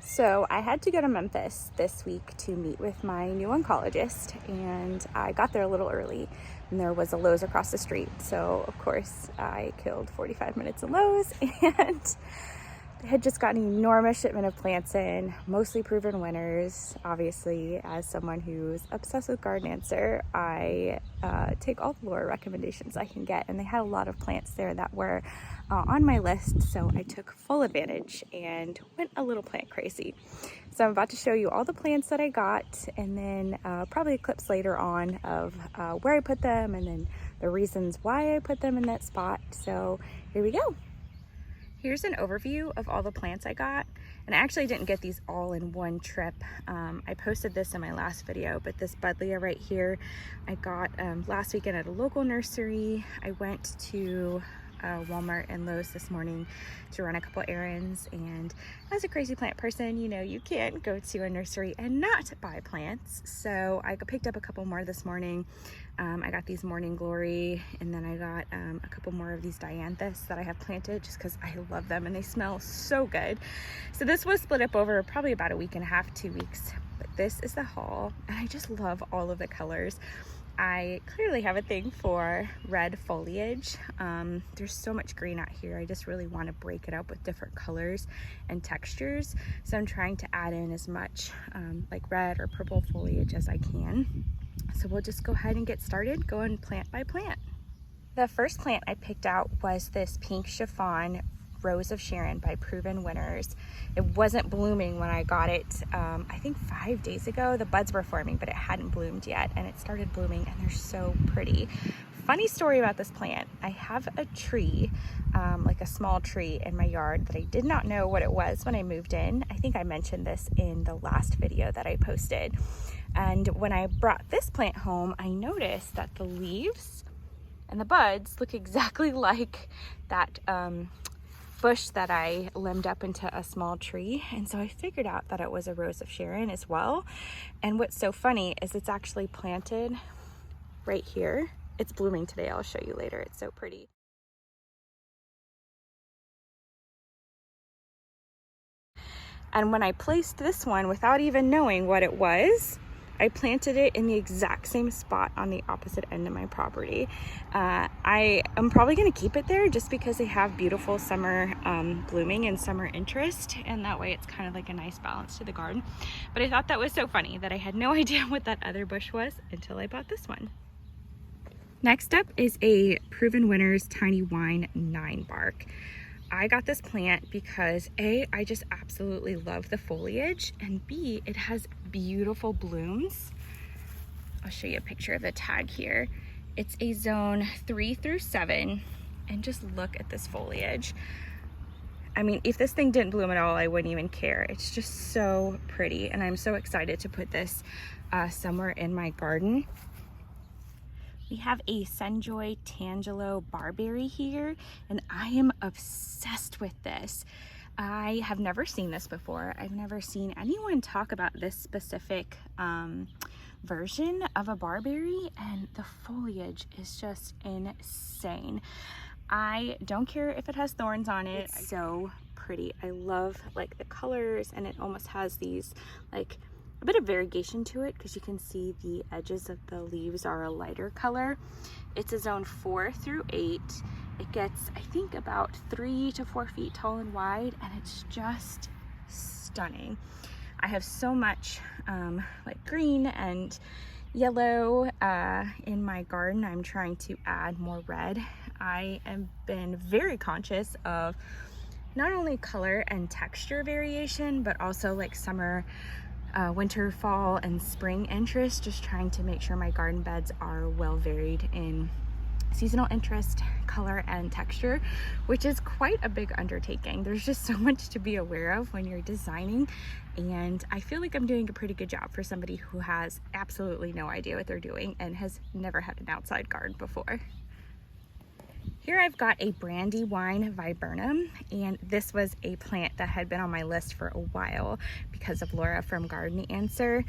So I had to go to Memphis this week to meet with my new oncologist, and I got there a little early and there was a Lowe's across the street. So of course I killed 45 minutes in Lowe's and I had just gotten an enormous shipment of plants in, mostly proven winners. Obviously, as someone who's obsessed with Garden Answer, I take all the lure recommendations I can get, and they had a lot of plants there that were on my list, so I took full advantage and went a little plant crazy. So I'm about to show you all the plants that I got, and then probably clips later on of where I put them and then the reasons why I put them in that spot. So here we go. Here's an overview of all the plants I got, and I actually didn't get these all in one trip. I posted this in my last video, but this buddleia right here I got last weekend at a local nursery. I went to Walmart and Lowe's this morning to run a couple errands, and as a crazy plant person, you know, you can't go to a nursery and not buy plants. So I picked up a couple more this morning. I got these Morning Glory, and then I got a couple more of these dianthus that I have planted just because I love them and they smell so good. So this was split up over probably about a week and a half, 2 weeks, but this is the haul, and I just love all of the colors. I clearly have a thing for red foliage. There's so much green out here. I just really want to break it up with different colors and textures. So I'm trying to add in as much like red or purple foliage as I can. So we'll just go ahead and get started, going plant by plant. The first plant I picked out was this pink chiffon Rose of Sharon by Proven Winners. It wasn't blooming when I got it, I think 5 days ago. The buds were forming, but it hadn't bloomed yet, and it started blooming, and they're so pretty. Funny story about this plant. I have a tree, like a small tree in my yard that I did not know what it was when I moved in. I think I mentioned this in the last video that I posted. And when I brought this plant home, I noticed that the leaves and the buds look exactly like that bush that I limbed up into a small tree, and so I figured out that it was a Rose of Sharon as well. And what's so funny is it's actually planted right here. It's blooming today. I'll show you later. It's so pretty. And when I placed this one without even knowing what it was, I planted it in the exact same spot on the opposite end of my property. I am probably going to keep it there just because they have beautiful summer blooming and summer interest, and that way it's kind of like a nice balance to the garden. But I thought that was so funny that I had no idea what that other bush was until I bought this one. Next up is a Proven Winners Tiny Wine 9 bark. I got this plant because A, I just absolutely love the foliage, and B, it has beautiful blooms. I'll show you a picture of the tag here. It's a zone 3 through 7, and just look at this foliage. I mean, if this thing didn't bloom at all, I wouldn't even care. It's just so pretty, and I'm so excited to put this somewhere in my garden. We have a Senjoy Tangelo barberry here, and I am obsessed with this. I have never seen this before. I've never seen anyone talk about this specific version of a barberry, and the foliage is just insane. I don't care if it has thorns on it. It's so pretty. I love like the colors, and it almost has these like a bit of variegation to it because you can see the edges of the leaves are a lighter color. It's a zone 4 through 8. It gets, I think, about 3 to 4 feet tall and wide, and it's just stunning. I have so much like green and yellow in my garden. I'm trying to add more red. I have been very conscious of not only color and texture variation, but also like summer, winter, fall, and spring interest, just trying to make sure my garden beds are well varied in seasonal interest, color, and texture, which is quite a big undertaking. There's just so much to be aware of when you're designing, and I feel like I'm doing a pretty good job for somebody who has absolutely no idea what they're doing and has never had an outside garden before. Here I've got a Brandywine viburnum, and this was a plant that had been on my list for a while because of Laura from Garden Answer.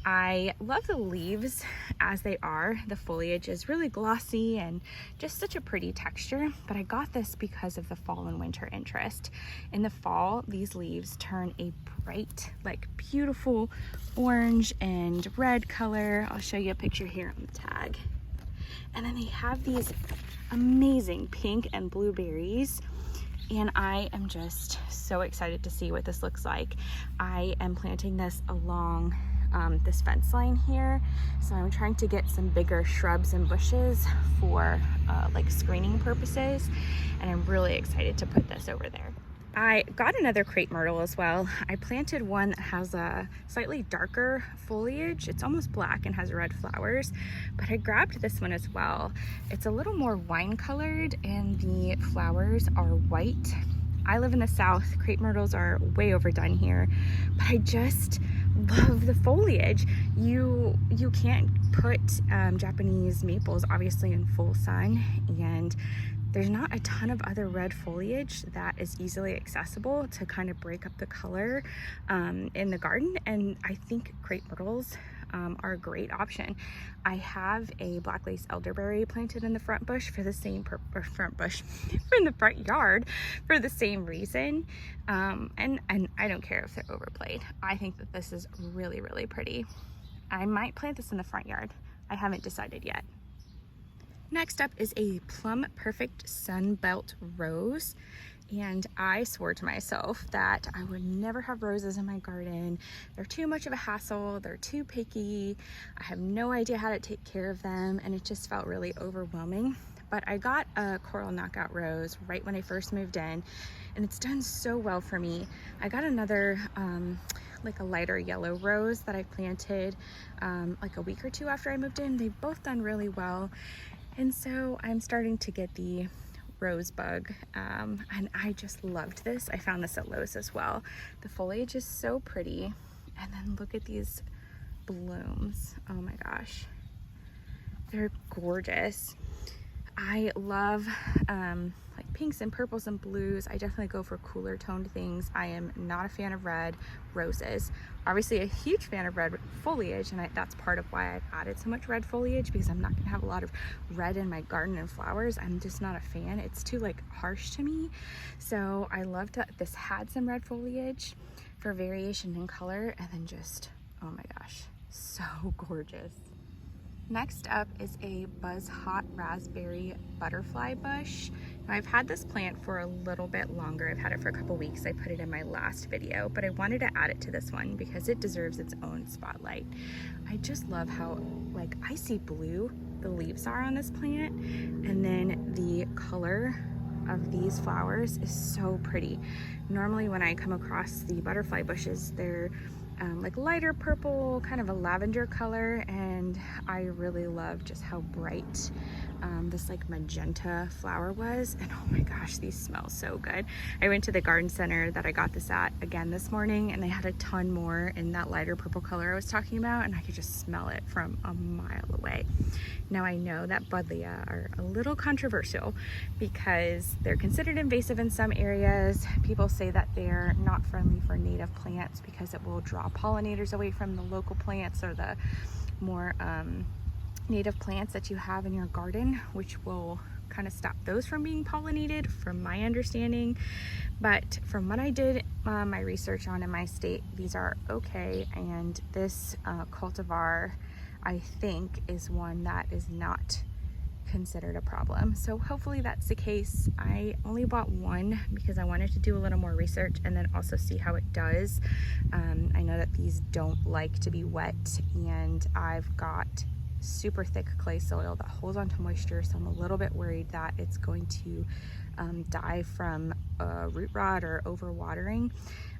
I love the leaves as they are. The foliage is really glossy and just such a pretty texture, but I got this because of the fall and winter interest. In the fall, these leaves turn a bright, like beautiful orange and red color. I'll show you a picture here on the tag. And then they have these amazing pink and blue berries, and I am just so excited to see what this looks like. I am planting this along this fence line here, so I'm trying to get some bigger shrubs and bushes for like screening purposes, and I'm really excited to put this over there. I got another crepe myrtle as well. I planted one that has a slightly darker foliage. It's almost black and has red flowers, but I grabbed this one as well. It's a little more wine colored and the flowers are white. I live in the South. Crepe myrtles are way overdone here, but I just love the foliage. You can't put Japanese maples obviously in full sun, and there's not a ton of other red foliage that is easily accessible to kind of break up the color in the garden, and I think crepe myrtles are a great option. I have a black lace elderberry planted in the front bush for the same in the front yard for the same reason, and I don't care if they're overplayed. I think that this is really, really pretty. I might plant this in the front yard. I haven't decided yet. Next up is a Plum Perfect Sunbelt Rose, and I swore to myself that I would never have roses in my garden. They're too much of a hassle, they're too picky, I have no idea how to take care of them, and it just felt really overwhelming. But I got a coral knockout rose right when I first moved in, and it's done so well for me. I got another like a lighter yellow rose that I planted like a week or two after I moved in. They've both done really well. And so I'm starting to get the rose bug, and I just loved this. I found this at Lowe's as well. The foliage is so pretty, and then look at these blooms. Oh my gosh, they're gorgeous. I love like pinks and purples and blues. I definitely go for cooler toned things. I am not a fan of red roses. Obviously a huge fan of red foliage, and that's part of why I've added so much red foliage, because I'm not gonna have a lot of red in my garden and flowers. I'm just not a fan. It's too like harsh to me. So I loved that this had some red foliage for variation in color, and then just, oh my gosh, so gorgeous. Next up is a Buzz Hot Raspberry Butterfly Bush. Now, I've had this plant for a little bit longer. I've had it for a couple weeks. I put it in my last video, but I wanted to add it to this one because it deserves its own spotlight. I just love how like icy blue the leaves are on this plant, and then the color of these flowers is so pretty. Normally when I come across the butterfly bushes, they're like lighter purple, kind of a lavender color, and I really love just how bright this like magenta flower was. And oh my gosh, these smell so good. I went to the garden center that I got this at again this morning, and they had a ton more in that lighter purple color I was talking about, and I could just smell it from a mile away. Now I know that buddleia are a little controversial because they're considered invasive in some areas. People say that they're not friendly for native plants because it will draw pollinators away from the local plants or the more native plants that you have in your garden, which will kind of stop those from being pollinated, from my understanding. But from what I did my research on in my state, these are okay, and this cultivar, I think, is one that is not considered a problem. So hopefully that's the case. I only bought one because I wanted to do a little more research and then also see how it does. I know that these don't like to be wet, and I've got super thick clay soil that holds onto moisture, so I'm a little bit worried that it's going to die from root rot or overwatering.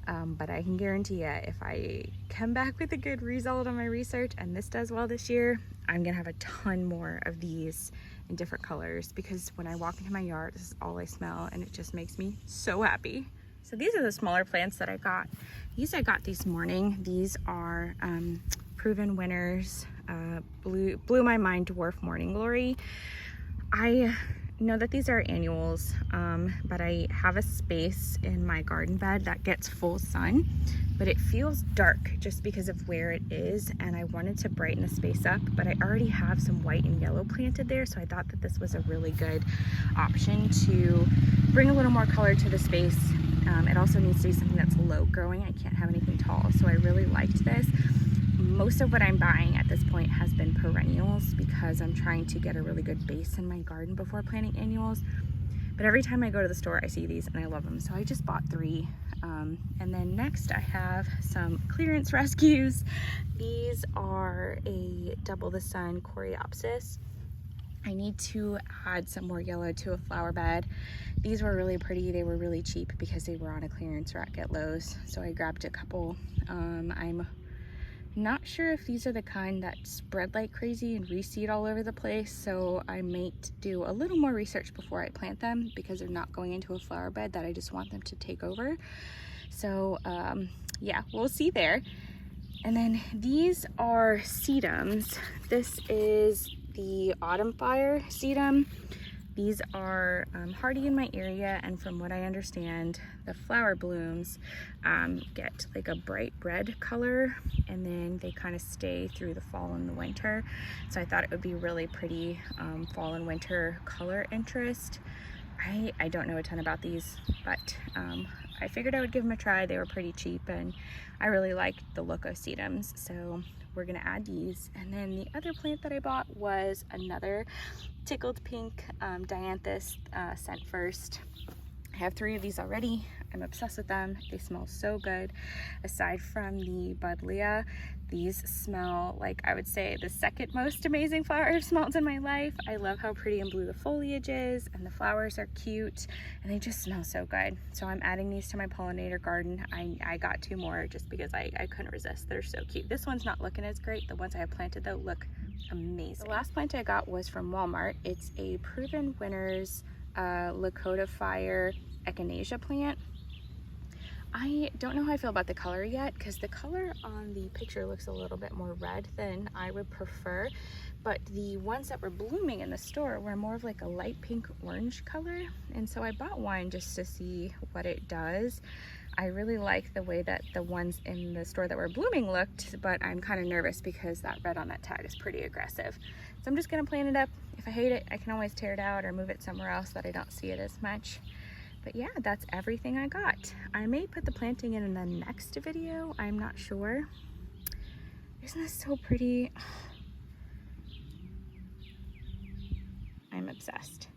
But I can guarantee you, if I come back with a good result on my research and this does well this year, I'm gonna have a ton more of these in different colors, because when I walk into my yard, this is all I smell, and it just makes me so happy. So these are the smaller plants that I got. These I got this morning. These are proven winners. Blew my mind dwarf morning glory. I know that these are annuals, but I have a space in my garden bed that gets full sun, but it feels dark just because of where it is, and I wanted to brighten the space up, but I already have some white and yellow planted there, so I thought that this was a really good option to bring a little more color to the space. It also needs to be something that's low growing. I can't have anything tall, so I really liked this. Most of what I'm buying at this point has been perennials because I'm trying to get a really good base in my garden before planting annuals. But every time I go to the store, I see these and I love them. So I just bought 3. And then next I have some clearance rescues. These are a double the sun coreopsis. I need to add some more yellow to a flower bed. These were really pretty. They were really cheap because they were on a clearance rack at Lowe's. So I grabbed a couple. I'm not sure if these are the kind that spread like crazy and reseed all over the place, so I might do a little more research before I plant them because they're not going into a flower bed that I just want them to take over. So yeah, we'll see there. And then these are sedums. This is the autumn fire sedum. These are hardy in my area, and from what I understand, the flower blooms get like a bright red color, and then they kind of stay through the fall and the winter. So I thought it would be really pretty fall and winter color interest. I don't know a ton about these, but I figured I would give them a try. They were pretty cheap, and I really liked the look of sedums, so we're gonna add these. And then the other plant that I bought was another tickled pink dianthus scent first. I have 3 of these already. I'm obsessed with them. They smell so good. Aside from the buddleia, these smell like, I would say, the second most amazing flower I've smelled in my life. I love how pretty and blue the foliage is, and the flowers are cute, and they just smell so good. So I'm adding these to my pollinator garden. I got 2 more just because I couldn't resist. They're so cute. This one's not looking as great. The ones I have planted though look amazing. The last plant I got was from Walmart. It's a Proven Winners Lakota Fire echinacea plant. I don't know how I feel about the color yet, because the color on the picture looks a little bit more red than I would prefer, but the ones that were blooming in the store were more of like a light pink orange color, and so I bought one just to see what it does. I really like the way that the ones in the store that were blooming looked, but I'm kind of nervous because that red on that tag is pretty aggressive. So I'm just gonna plant it up. If I hate it, I can always tear it out or move it somewhere else that I don't see it as much. But yeah, that's everything I got. I may put the planting in the next video, I'm not sure. Isn't this so pretty? I'm obsessed.